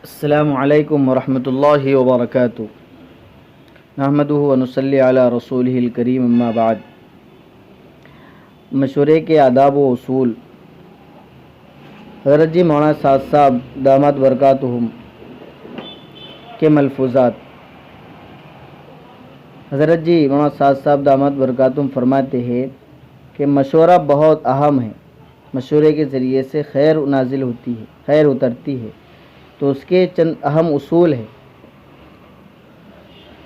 السلام علیکم ورحمۃ اللہ وبرکاتہ نحمدہ ونصلی علی رسولہ الکریم اما بعد۔ مشورے کے آداب و اصول۔ حضرت جی مولانا سعد صاحب دامت برکاتہم کے ملفوظات۔ حضرت جی مولانا سعد صاحب دامت برکاتہم فرماتے ہیں کہ مشورہ بہت اہم ہے۔ مشورے کے ذریعے سے خیر نازل ہوتی ہے، خیر اترتی ہے، تو اس کے چند اہم اصول ہیں۔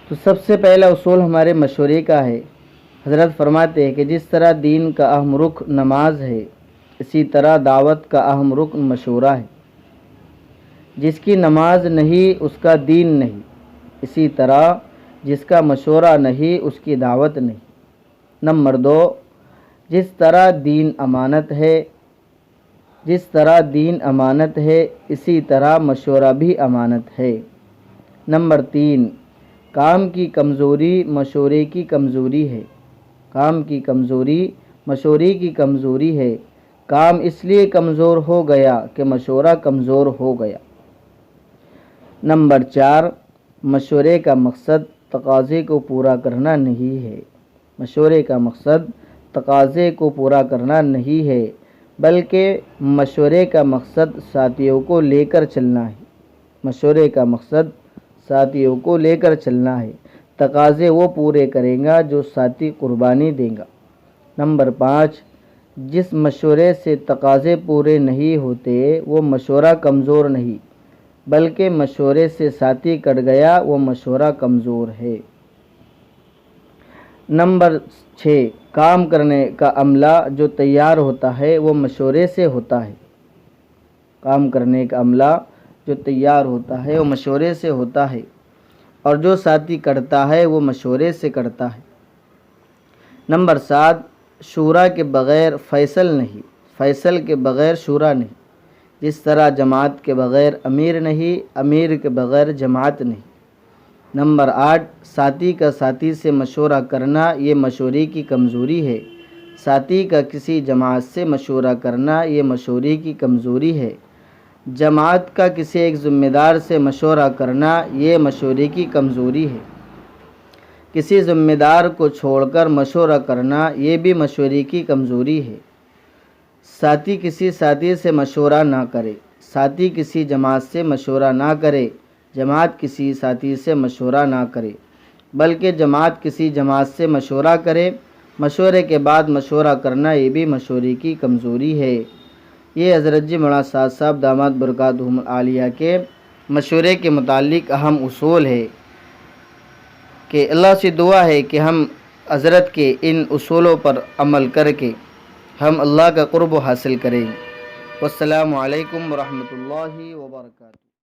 تو سب سے پہلا اصول ہمارے مشورے کا ہے۔ حضرت فرماتے ہیں کہ جس طرح دین کا اہم رکن نماز ہے، اسی طرح دعوت کا اہم رکن مشورہ ہے۔ جس کی نماز نہیں اس کا دین نہیں، اسی طرح جس کا مشورہ نہیں اس کی دعوت نہیں۔ نمبر 2، جس طرح دین امانت ہے اسی طرح مشورہ بھی امانت ہے۔ نمبر 3، کام کی کمزوری مشورے کی کمزوری ہے۔ کام کی کمزوری مشورے کی کمزوری ہے۔ کام اس لیے کمزور ہو گیا کہ مشورہ کمزور ہو گیا۔ نمبر 4، مشورے کا مقصد تقاضے کو پورا کرنا نہیں ہے۔ مشورے کا مقصد تقاضے کو پورا کرنا نہیں ہے، بلکہ مشورے کا مقصد ساتھیوں کو لے کر چلنا ہے۔ مشورے کا مقصد ساتھیوں کو لے کر چلنا ہے۔ تقاضے وہ پورے کرے گا جو ساتھی قربانی دے گا۔ نمبر 5، جس مشورے سے تقاضے پورے نہیں ہوتے وہ مشورہ کمزور نہیں، بلکہ مشورے سے ساتھی کٹ گیا وہ مشورہ کمزور ہے۔ نمبر 6، کام کرنے کا عملہ جو تیار ہوتا ہے وہ مشورے سے ہوتا ہے۔ کام کرنے کا عملہ جو تیار ہوتا ہے وہ مشورے سے ہوتا ہے، اور جو ساتھی کرتا ہے وہ مشورے سے کرتا ہے۔ نمبر 7، شورا کے بغیر فیصل نہیں، فیصل کے بغیر شورا نہیں۔ جس طرح جماعت کے بغیر امیر نہیں، امیر کے بغیر جماعت نہیں۔ نمبر 8، ساتھی کا ساتھی سے مشورہ کرنا یہ مشورے کی کمزوری ہے۔ ساتھی کا کسی جماعت سے مشورہ کرنا یہ مشورے کی کمزوری ہے۔ جماعت کا کسی ایک ذمہ دار سے مشورہ کرنا یہ مشورے کی کمزوری ہے۔ کسی ذمہ دار کو چھوڑ کر مشورہ کرنا یہ بھی مشورے کی کمزوری ہے۔ ساتھی کسی ساتھی سے مشورہ نہ کرے، ساتھی کسی جماعت سے مشورہ نہ کرے، جماعت کسی ساتھی سے مشورہ نہ کرے، بلکہ جماعت کسی جماعت سے مشورہ کرے۔ مشورے کے بعد مشورہ کرنا یہ بھی مشورے کی کمزوری ہے۔ یہ حضرت جی مولانا سعد صاحب دامت برکاتہم العالیہ کے مشورے کے متعلق اہم اصول ہے، کہ اللہ سے دعا ہے کہ ہم حضرت کے ان اصولوں پر عمل کر کے ہم اللہ کا قرب حاصل کریں۔ والسلام علیکم ورحمۃ اللہ وبرکاتہ۔